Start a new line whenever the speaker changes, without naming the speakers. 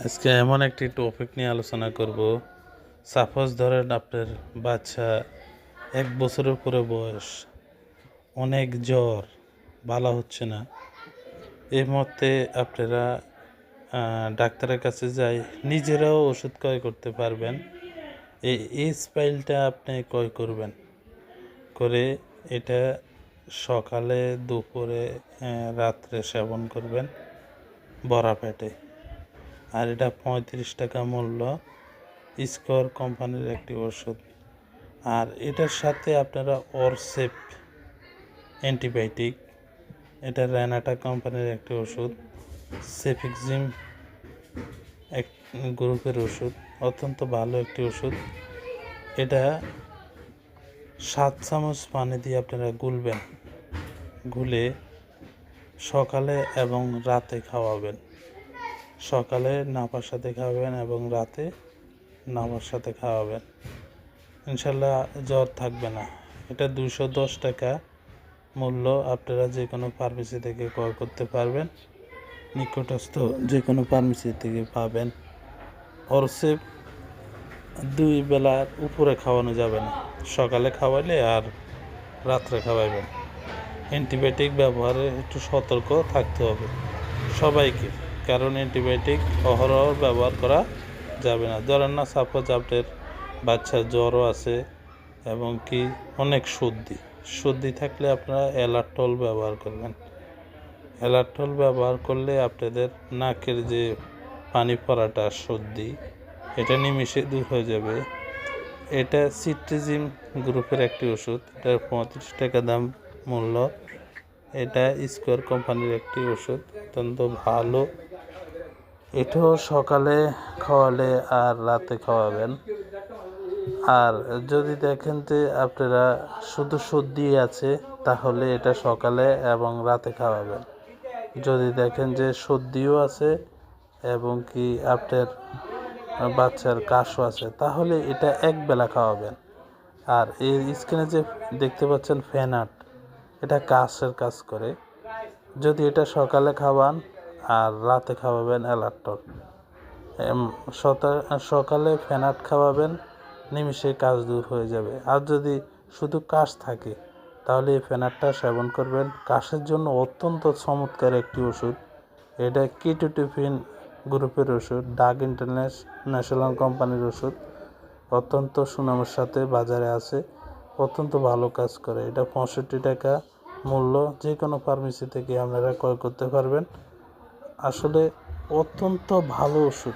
আজকে এমন একটি টপিক নিয়ে আলোচনা করব। সাপোজ ধরেন আপনার বাচ্চা 1 বছরের উপরে বয়স, অনেক জ্বর, ভালো হচ্ছে না। এই মুহূর্তে আপনারা ডাক্তারের কাছে যাই, নিজেরাও ওষুধ ক্রয় করতে পারবেন। এই স্পাইলটা আপনি ক্রয় করবেন, করে এটা সকালে, দুপুরে, রাত্রে সেবন করবেন ভরা পেটে। আর এটা 35 টাকা মূল্য, স্কোর কোম্পানির একটি ওষুধ। আর এটার সাথে আপনারা অরসেপ অ্যান্টিবায়োটিক, এটা রেনাটা কোম্পানির একটি ওষুধ, সেফিক্সিম এক গ্রুপের ওষুধ, অত্যন্ত ভালো একটি ওষুধ। এটা 7 চামচ পানি দিয়ে আপনারা গুলবেন, গুলে সকালে এবং রাতে খাওয়াবেন। সকালে নাপার সাথে খাওয়াবেন এবং রাতে নাপার সাথে খাওয়াবেন। ইনশাল্লাহ জ্বর থাকবে না। এটা 210 টাকা মূল্য। আপনারা যে কোনো ফার্মেসি থেকে ক্রয় করতে পারবেন, নিকটস্থ যে কোনো ফার্মেসি থেকে পাবেন। অরসেপ 2 বেলার উপরে খাওয়ানো যাবে না, সকালে খাওয়াইলে আর রাত্রে খাওয়াইবেন। অ্যান্টিবায়োটিক ব্যবহারে একটু সতর্ক থাকতে হবে সবাইকে, কারণ অ্যান্টিবায়োটিক অহরহ ব্যবহার করা যাবে না। ধরেন না, সাপোজ আপনার বাচ্চার জ্বরও আছে এবং কি অনেক সর্দি থাকলে আপনারা অ্যালার্টল ব্যবহার করবেন। অ্যালার্টল ব্যবহার করলে আপনাদের নাকের যে পানি পড়াটা, সর্দি, এটা নিমিষে দূর হয়ে যাবে। এটা সিট্রিজিম গ্রুপের একটি ওষুধ, এটার 35 টাকা দাম মূল্য। এটা স্কোয়ার কোম্পানির একটি ওষুধ, অত্যন্ত ভালো। এটাও সকালে খাওয়ালে আর রাতে খাওয়াবেন। আর যদি দেখেন যে আপনারা শুধু সর্দি আছে, তাহলে এটা সকালে এবং রাতে খাওয়াবেন। যদি দেখেন যে সর্দিও আছে এবং কি আপনার বাচ্চার কাশও আছে, তাহলে এটা এক বেলা খাওয়াবেন। আর এই স্ক্রিনে যে দেখতে পাচ্ছেন ফেনাট, এটা কাশের কাজ করে। যদি এটা সকালে খাওয়ান আর রাতে খাওয়াবেন অ্যালার্টল। সকালে ফেনাট খাওয়াবেন, নিমিষে কাশ দূর হয়ে যাবে। আর যদি শুধু কাশ থাকে, তাহলে এই ফেনাটটা সেবন করবেন। কাশের জন্য অত্যন্ত চমৎকার একটি ওষুধ। এটা কিটোটিফিন গ্রুপের ওষুধ, ডাক ইন্টারন্যাশনাল কোম্পানির ওষুধ, অত্যন্ত সুনামের সাথে বাজারে আছে, অত্যন্ত ভালো কাজ করে। এটা 65 টাকা মূল্য। যে কোনো ফার্মেসি থেকে আপনারা ক্রয় করতে পারবেন। আসলে অত্যন্ত ভালো ওষুধ।